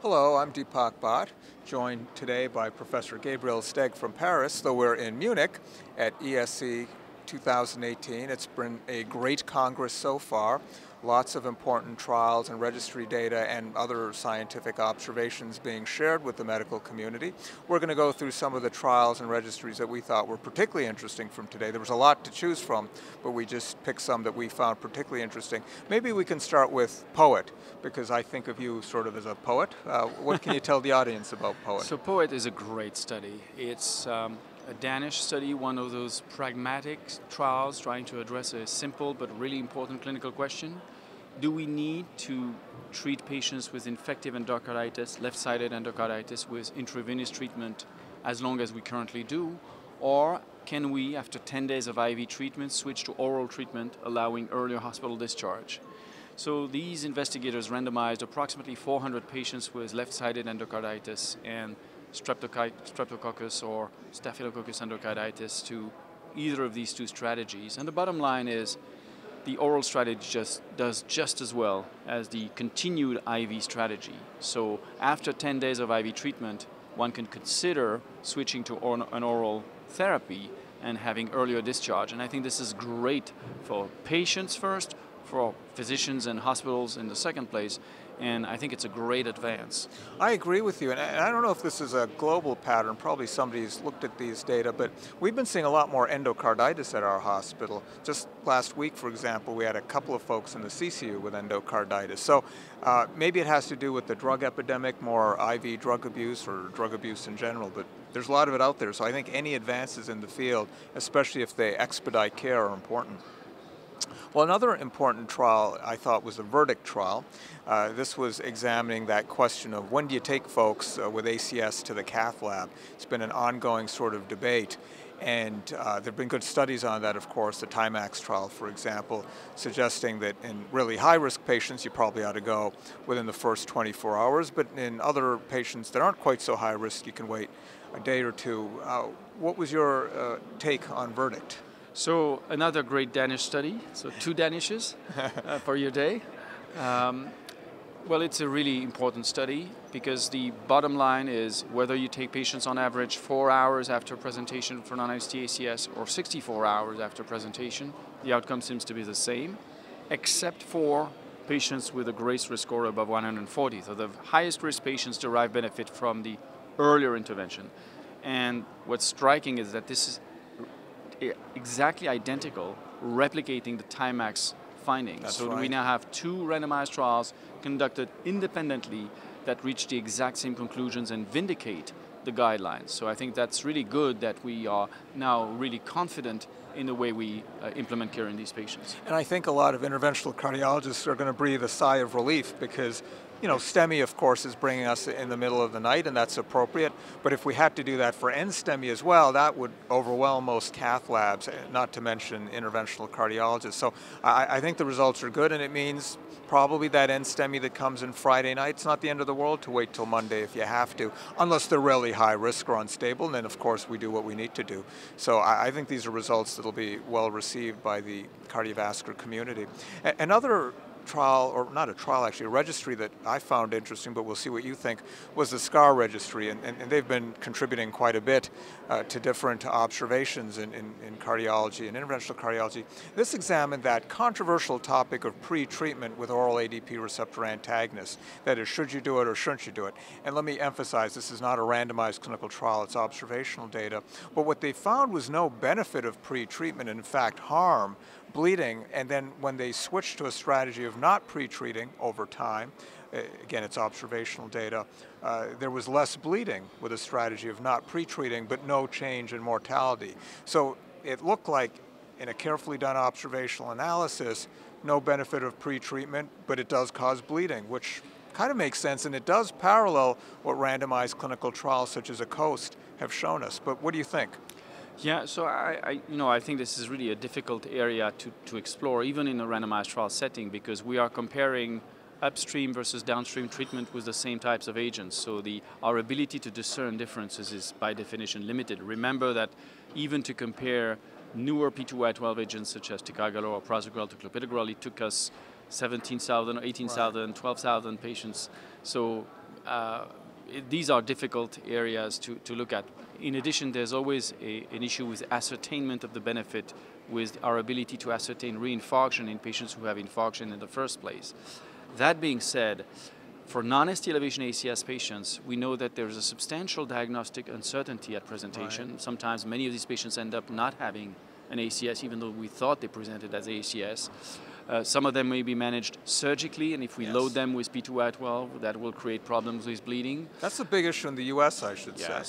Hello, I'm Deepak Bhatt, joined today by Professor Gabriel Steg from Paris, though we're in Munich at ESC 2018. It's been a great Congress so far. Lots of important trials and registry data and other scientific observations being shared with the medical community. We're going to go through some of the trials and registries that we thought were particularly interesting from today. There was a lot to choose from, but we just picked some that we found particularly interesting. Maybe we can start with POET, because I think of you sort of as a poet. What can you tell the audience about POET? So POET is a great study. It's a Danish study, one of those pragmatic trials trying to address a simple but really important clinical question. Do we need to treat patients with infective endocarditis, left-sided endocarditis, with intravenous treatment as long as we currently do? Or can we, after 10 days of IV treatment, switch to oral treatment, allowing earlier hospital discharge? So these investigators randomized approximately 400 patients with left-sided endocarditis and streptococcus or staphylococcus endocarditis to either of these two strategies. And the bottom line is the oral strategy does just as well as the continued IV strategy. So after 10 days of IV treatment, one can consider switching to an oral therapy and having earlier discharge. And I think this is great for patients first, for physicians and hospitals in the second place, and I think it's a great advance. I agree with you, and I don't know if this is a global pattern, probably somebody's looked at these data, but we've been seeing a lot more endocarditis at our hospital. Just last week, for example, we had a couple of folks in the CCU with endocarditis. So maybe it has to do with the drug epidemic, more IV drug abuse or drug abuse in general, but there's a lot of it out there, so I think any advances in the field, especially if they expedite care, are important. Well, another important trial I thought was the VERDICT trial. This was examining that question of when do you take folks with ACS to the cath lab. It's been an ongoing sort of debate, and there have been good studies on that, of course, the TIMAX trial, for example, suggesting that in really high-risk patients you probably ought to go within the first 24 hours, but in other patients that aren't quite so high risk you can wait a day or two. What was your take on VERDICT? So another great Danish study, so 2 Danishes for your day. Well, it's a really important study because the bottom line is whether you take patients on average 4 hours after presentation for non-IST ACS or 64 hours after presentation, the outcome seems to be the same, except for patients with a grace risk score above 140. So the highest risk patients derive benefit from the earlier intervention. And what's striking is that this is exactly identical, replicating the TIMAX findings. That's so right. We now have 2 randomized trials conducted independently that reach the exact same conclusions and vindicate the guidelines. So I think that's really good that we are now really confident in the way we implement care in these patients. And I think a lot of interventional cardiologists are going to breathe a sigh of relief because, you know, STEMI, of course, is bringing us in the middle of the night, and that's appropriate. But if we had to do that for NSTEMI as well, that would overwhelm most cath labs, not to mention interventional cardiologists. So I think the results are good, and it means probably that NSTEMI that comes in Friday night, it's not the end of the world to wait till Monday if you have to, unless they're really high risk or unstable, and then of course we do what we need to do. So I think these are results that will be well received by the cardiovascular community. Another trial, or not a trial actually, a registry that I found interesting, but we'll see what you think, was the SCAAR registry, and they've been contributing quite a bit to different observations in cardiology and interventional cardiology. This examined that controversial topic of pre-treatment with oral ADP receptor antagonists. That is, should you do it or shouldn't you do it? And let me emphasize, this is not a randomized clinical trial, it's observational data, but what they found was no benefit of pre-treatment, and in fact harm, bleeding, and then when they switched to a strategy of not pre-treating over time, again it's observational data, there was less bleeding with a strategy of not pre-treating, but no change in mortality. So it looked like, in a carefully done observational analysis, no benefit of pre-treatment, but it does cause bleeding, which kind of makes sense, and it does parallel what randomized clinical trials such as COAST have shown us. But what do you think? Yeah, so I think this is really a difficult area to explore, even in a randomized trial setting, because we are comparing upstream versus downstream treatment with the same types of agents. So our ability to discern differences is by definition limited. Remember that even to compare newer P2Y12 agents such as ticagrelor or prasugrel to clopidogrel, it took us 17,000, 18,000, 12,000 patients. So these are difficult areas to look at. In addition, there's always an issue with ascertainment of the benefit with our ability to ascertain reinfarction in patients who have infarction in the first place. That being said, for non-ST elevation ACS patients, we know that there is a substantial diagnostic uncertainty at presentation. Right. Sometimes many of these patients end up not having an ACS, even though we thought they presented as ACS. Some of them may be managed surgically, and if we load them with P2Y12, that will create problems with bleeding. That's a big issue in the US, I should say.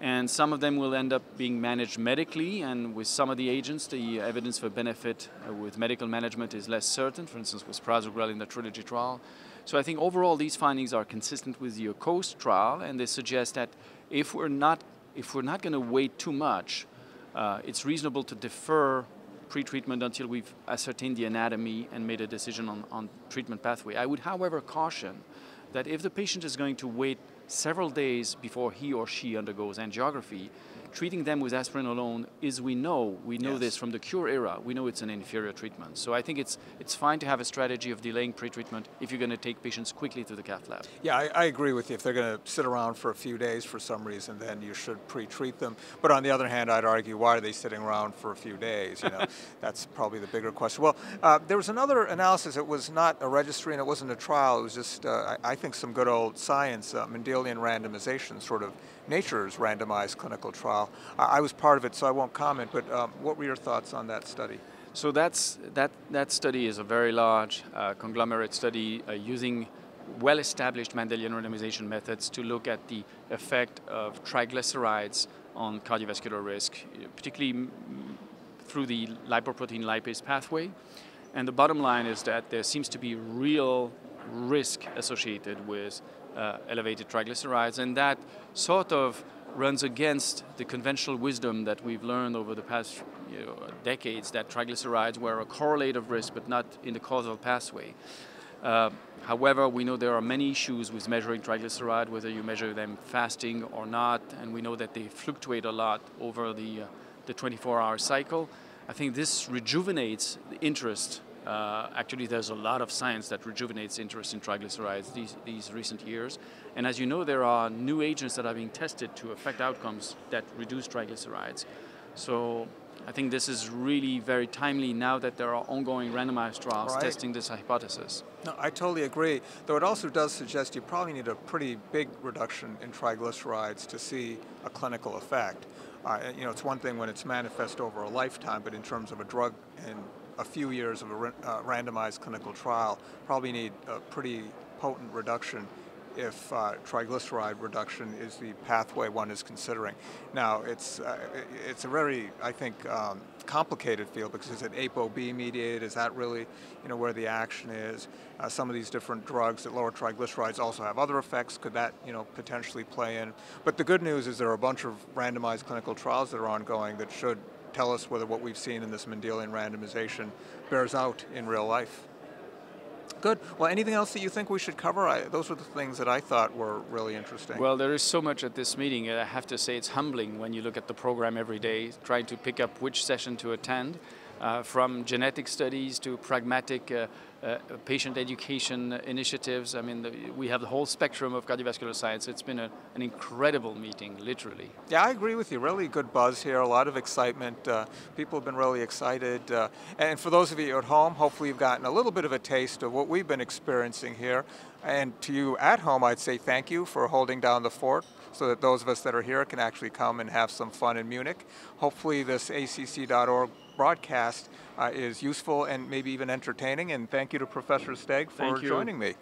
And some of them will end up being managed medically, and with some of the agents, the evidence for benefit with medical management is less certain, for instance, with prasugrel in the Trilogy trial. So I think overall these findings are consistent with the COAST trial, and they suggest that if we're not going to wait too much, it's reasonable to defer pre-treatment until we've ascertained the anatomy and made a decision on treatment pathway. I would, however, caution that if the patient is going to wait several days before he or she undergoes angiography, treating them with aspirin alone is, we know this from the cure era, we know it's an inferior treatment. So I think it's fine to have a strategy of delaying pre-treatment if you're going to take patients quickly to the cath lab. Yeah, I agree with you. If they're going to sit around for a few days for some reason, then you should pre-treat them. But on the other hand, I'd argue, why are they sitting around for a few days? You know, that's probably the bigger question. Well, there was another analysis. It was not a registry and it wasn't a trial. It was just, I think, some good old science, Mendelian randomization, sort of Nature's randomized clinical trial. I was part of it, so I won't comment, but what were your thoughts on that study? So that study is a very large conglomerate study using well-established Mendelian randomization methods to look at the effect of triglycerides on cardiovascular risk, particularly through the lipoprotein lipase pathway. And the bottom line is that there seems to be real risk associated with elevated triglycerides, and that sort of runs against the conventional wisdom that we've learned over the past decades, that triglycerides were a correlate of risk but not in the causal pathway. However, we know there are many issues with measuring triglyceride, whether you measure them fasting or not, and we know that they fluctuate a lot over the 24-hour cycle. I think this rejuvenates the interest. Actually, there's a lot of science that rejuvenates interest in triglycerides these recent years. And as you know, there are new agents that are being tested to affect outcomes that reduce triglycerides. So I think this is really very timely now that there are ongoing randomized trials testing this hypothesis. No, I totally agree, though it also does suggest you probably need a pretty big reduction in triglycerides to see a clinical effect. You know, it's one thing when it's manifest over a lifetime, but in terms of a drug and a few years of a randomized clinical trial, probably need a pretty potent reduction if triglyceride reduction is the pathway one is considering. Now, it's a very, I think, complicated field because is it ApoB mediated? Is that really, you know, where the action is? Some of these different drugs that lower triglycerides also have other effects. Could that, you know, potentially play in? But the good news is there are a bunch of randomized clinical trials that are ongoing that should tell us whether what we've seen in this Mendelian randomization bears out in real life. Good. Well, anything else that you think we should cover? Those were the things that I thought were really interesting. Well, there is so much at this meeting. I have to say it's humbling when you look at the program every day, trying to pick up which session to attend, from genetic studies to pragmatic patient education initiatives. I mean, we have the whole spectrum of cardiovascular science. It's been an incredible meeting, literally. Yeah, I agree with you. Really good buzz here, a lot of excitement. People have been really excited. And for those of you at home, hopefully you've gotten a little bit of a taste of what we've been experiencing here. And to you at home, I'd say thank you for holding down the fort so that those of us that are here can actually come and have some fun in Munich. Hopefully this ACC.org broadcast is useful and maybe even entertaining. And thank you to Professor Steg for joining me.